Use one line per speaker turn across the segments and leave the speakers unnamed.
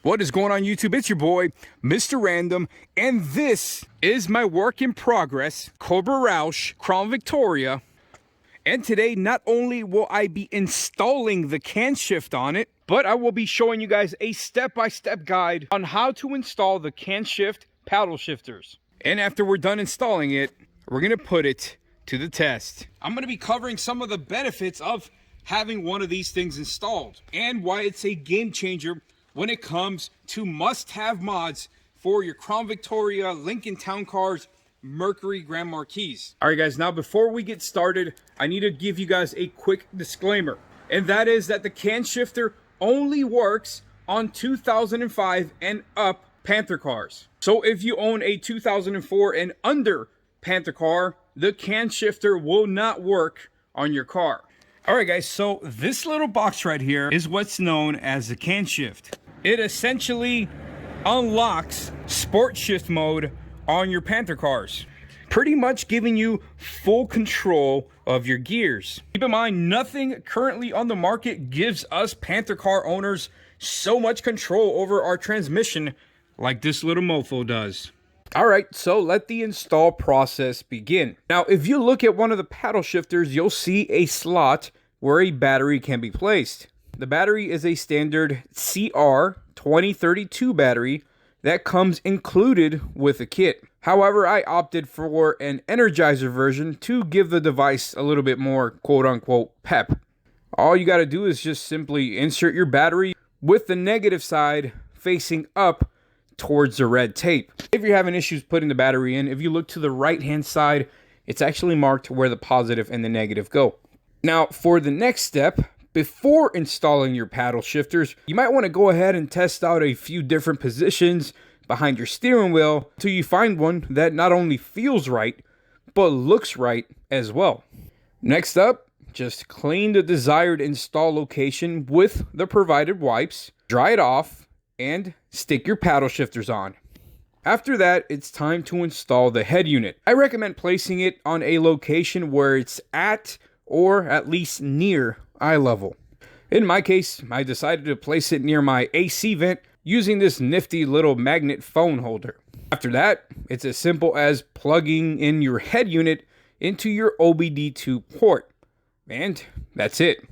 What is going on YouTube? It's your boy, Mr. Random, and this is my work in progress, Cobra Roush Crown Victoria. And today, not only will I be installing the Canshift on it, but I will be showing you guys a step-by-step guide on how to install the Canshift paddle shifters. And after we're done installing it, we're gonna put it to the test. I'm gonna be covering some of the benefits of having one of these things installed and why it's a game changer when it comes to must-have mods for your Crown Victoria, Lincoln Town Cars, Mercury Grand Marquis. All right, guys, now before we get started, I need to give you guys a quick disclaimer, and that is that the Canshifter only works on 2005 and up Panther cars. So if you own a 2004 and under Panther car, the Canshifter will not work on your car. All right, guys, so this little box right here is what's known as the Canshift. It essentially unlocks sport shift mode on your Panther cars, pretty much giving you full control of your gears. Keep in mind, nothing currently on the market gives us Panther car owners so much control over our transmission like this little mofo does. All right, so let the install process begin. Now, if you look at one of the paddle shifters, you'll see a slot where a battery can be placed. The battery is a standard CR2032 battery that comes included with the kit. However, I opted for an Energizer version to give the device a little bit more quote-unquote pep. All you got to do is just simply insert your battery with the negative side facing up towards the red tape. If you're having issues putting the battery in, if you look to the right-hand side, it's actually marked where the positive and the negative go. Now, for the next step, before installing your paddle shifters, you might want to go ahead and test out a few different positions behind your steering wheel until you find one that not only feels right, but looks right as well. Next up, just clean the desired install location with the provided wipes, dry it off, and stick your paddle shifters on. After that, it's time to install the head unit. I recommend placing it on a location where it's at or at least near eye level. In my case, I decided to place it near my AC vent using this nifty little magnet phone holder. After that, it's as simple as plugging in your head unit into your OBD2 port. And that's it.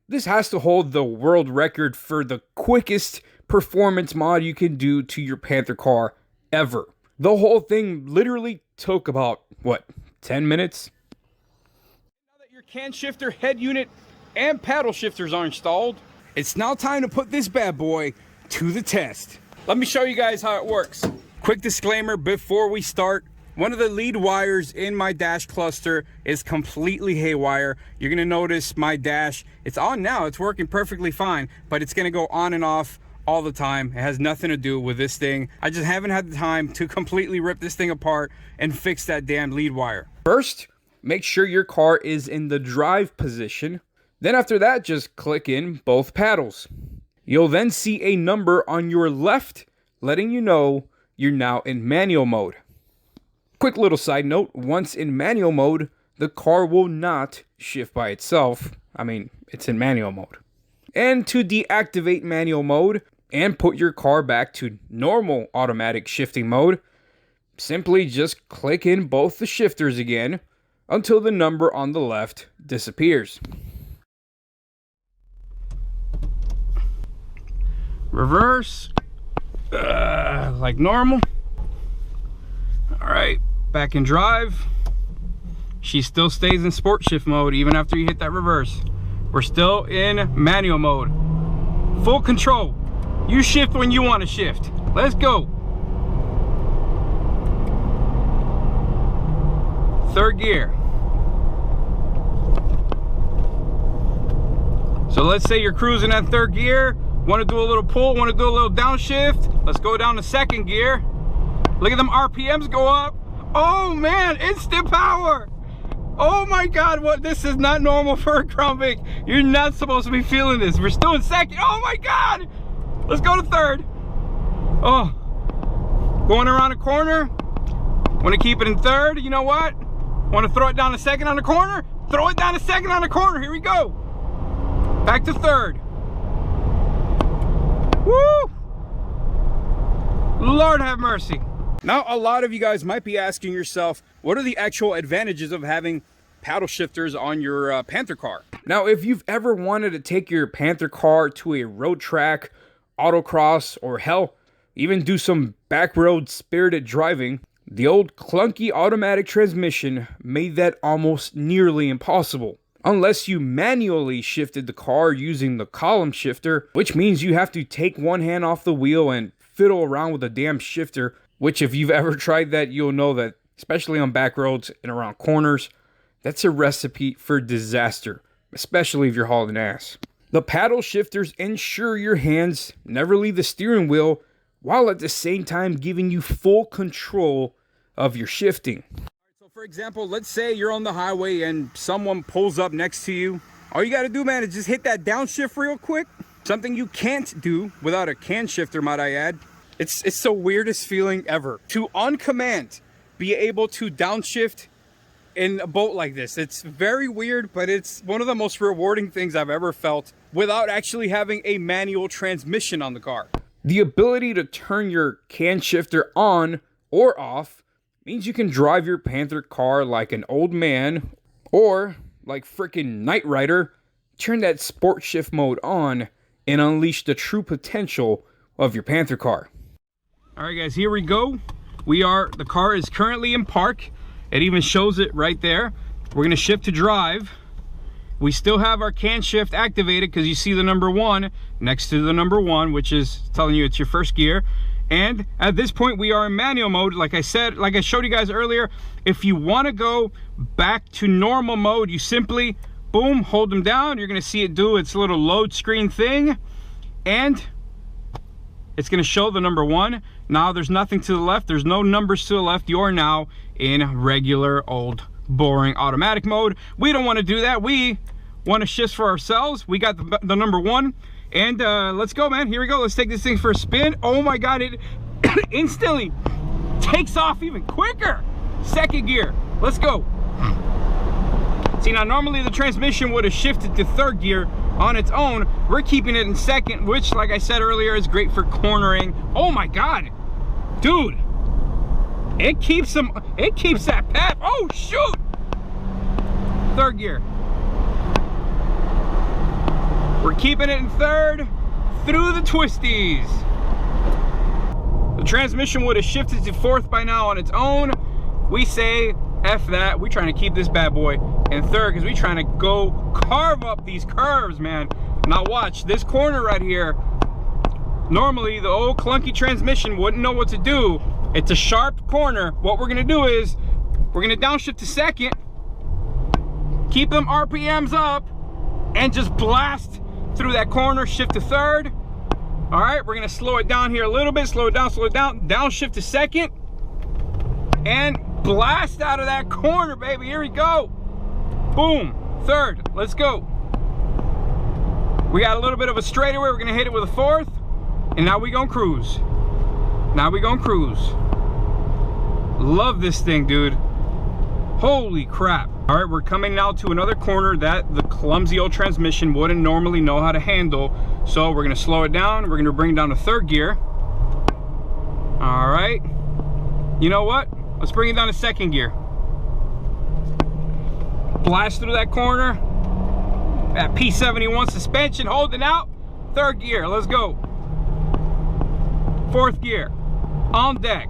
This has to hold the world record for the quickest performance mod you can do to your Panther car ever. The whole thing literally took about, 10 minutes? Now that your Canshifter head unit and paddle shifters are installed, it's now time to put this bad boy to the test. Let me show you guys how it works. Quick disclaimer before we start. One of the lead wires in my dash cluster is completely haywire. You're gonna notice my dash, it's on now, it's working perfectly fine, but it's gonna go on and off all the time. It has nothing to do with this thing. I just haven't had the time to completely rip this thing apart and fix that damn lead wire. First, make sure your car is in the drive position. Then after that, just click in both paddles. You'll then see a number on your left letting you know you're now in manual mode. Quick little side note, once in manual mode, the car will not shift by itself. I mean, it's in manual mode. And to deactivate manual mode and put your car back to normal automatic shifting mode, simply just click in both the shifters again until the number on the left disappears. Reverse, like normal. All right, back in drive. She still stays in sport shift mode even after you hit that reverse. We're still in manual mode. Full control. You shift when you want to shift. Let's go. Third gear. So let's say you're cruising at third gear. Want to do a little pull, want to do a little downshift. Let's go down to second gear. Look at them RPMs go up. Oh man, instant power. Oh my God, what? This is not normal for a Crown Vic. You're not supposed to be feeling this. We're still in second. Oh my God. Let's go to third. Oh, going around a corner. Want to keep it in third. You know what? Want to throw it down to second on the corner? Throw it down to second on the corner. Here we go. Back to third. Woo! Lord have mercy. Now, a lot of you guys might be asking yourself, what are the actual advantages of having paddle shifters on your Panther car? Now, if you've ever wanted to take your Panther car to a road track, autocross, or hell, even do some backroad spirited driving, the old clunky automatic transmission made that almost nearly impossible. Unless you manually shifted the car using the column shifter, which means you have to take one hand off the wheel and fiddle around with a damn shifter, which if you've ever tried that, you'll know that, especially on back roads and around corners, that's a recipe for disaster, especially if you're hauling ass. The paddle shifters ensure your hands never leave the steering wheel, while at the same time giving you full control of your shifting. So for example, let's say you're on the highway and someone pulls up next to you. All you got to do, man, is just hit that downshift real quick. Something you can't do without a can shifter, might I add. It's the weirdest feeling ever to, on command, be able to downshift in a boat like this. It's very weird, but it's one of the most rewarding things I've ever felt without actually having a manual transmission on the car. The ability to turn your can shifter on or off means you can drive your Panther car like an old man, or like freaking Knight Rider, turn that sport shift mode on and unleash the true potential of your Panther car. All right, guys, here we go. The car is currently in park. It even shows it right there. We're gonna shift to drive. We still have our can shift activated because you see the number 1 next to the number 1, which is telling you it's your first gear. And at this point, we are in manual mode. Like I said, like I showed you guys earlier, if you want to go back to normal mode, you simply, boom, hold them down. You're going to see it do its little load screen thing. And it's going to show the number 1. Now there's nothing to the left. There's no numbers to the left. You are now in regular, old, boring automatic mode. We don't want to do that. We want to shift for ourselves. We got the number 1. And let's go, man. Here we go. Let's take this thing for a spin. Oh my God, it instantly takes off even quicker. Second gear. Let's go. See, now normally the transmission would have shifted to third gear on its own. We're keeping it in second, which, like I said earlier, is great for cornering. Oh my God, dude. It keeps that pep. Oh shoot. Third gear. We're keeping it in third through the twisties. The transmission would have shifted to fourth by now on its own. We say F that. We're trying to keep this bad boy in third because we're trying to go carve up these curves, man. Now watch this corner right here. Normally the old clunky transmission wouldn't know what to do. It's a sharp corner. What we're gonna do is we're gonna downshift to second, keep them RPMs up, and just blast through that corner, shift to third. All right, we're gonna slow it down here a little bit, slow it down, downshift to second, and blast out of that corner, baby. Here we go. Boom, third, let's go. We got a little bit of a straightaway. We're gonna hit it with a fourth, and now we gonna cruise. Now we gonna cruise. Love this thing, dude. Holy crap. All right, we're coming now to another corner that the clumsy old transmission wouldn't normally know how to handle. So we're gonna slow it down. We're gonna bring it down to third gear. All right. You know what? Let's bring it down to second gear. Blast through that corner. That P71 suspension holding out. Third gear, let's go. Fourth gear, on deck.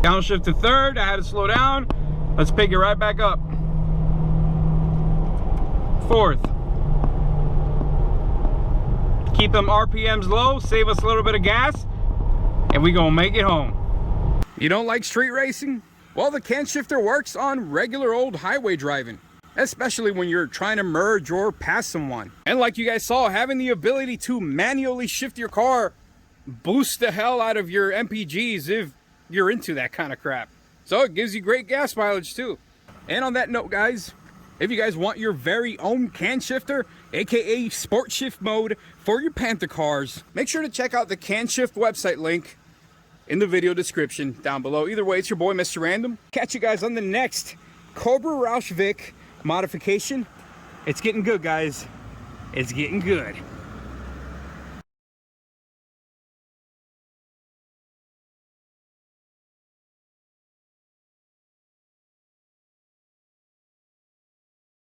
Downshift to third, I had to slow down. Let's pick it right back up. Fourth. Keep them RPMs low, save us a little bit of gas, and we gonna make it home. You don't like street racing? Well, the can shifter works on regular old highway driving, especially when you're trying to merge or pass someone. And like you guys saw, having the ability to manually shift your car boosts the hell out of your MPGs if you're into that kind of crap. So it gives you great gas mileage too. And on that note, guys, if you guys want your very own can shifter, aka sport shift mode for your Panther cars, make sure to check out the Canshift website link in the video description down below. Either way, it's your boy Mr. Random. Catch you guys on the next Cobra Roush Vic modification. It's getting good, guys. It's getting good.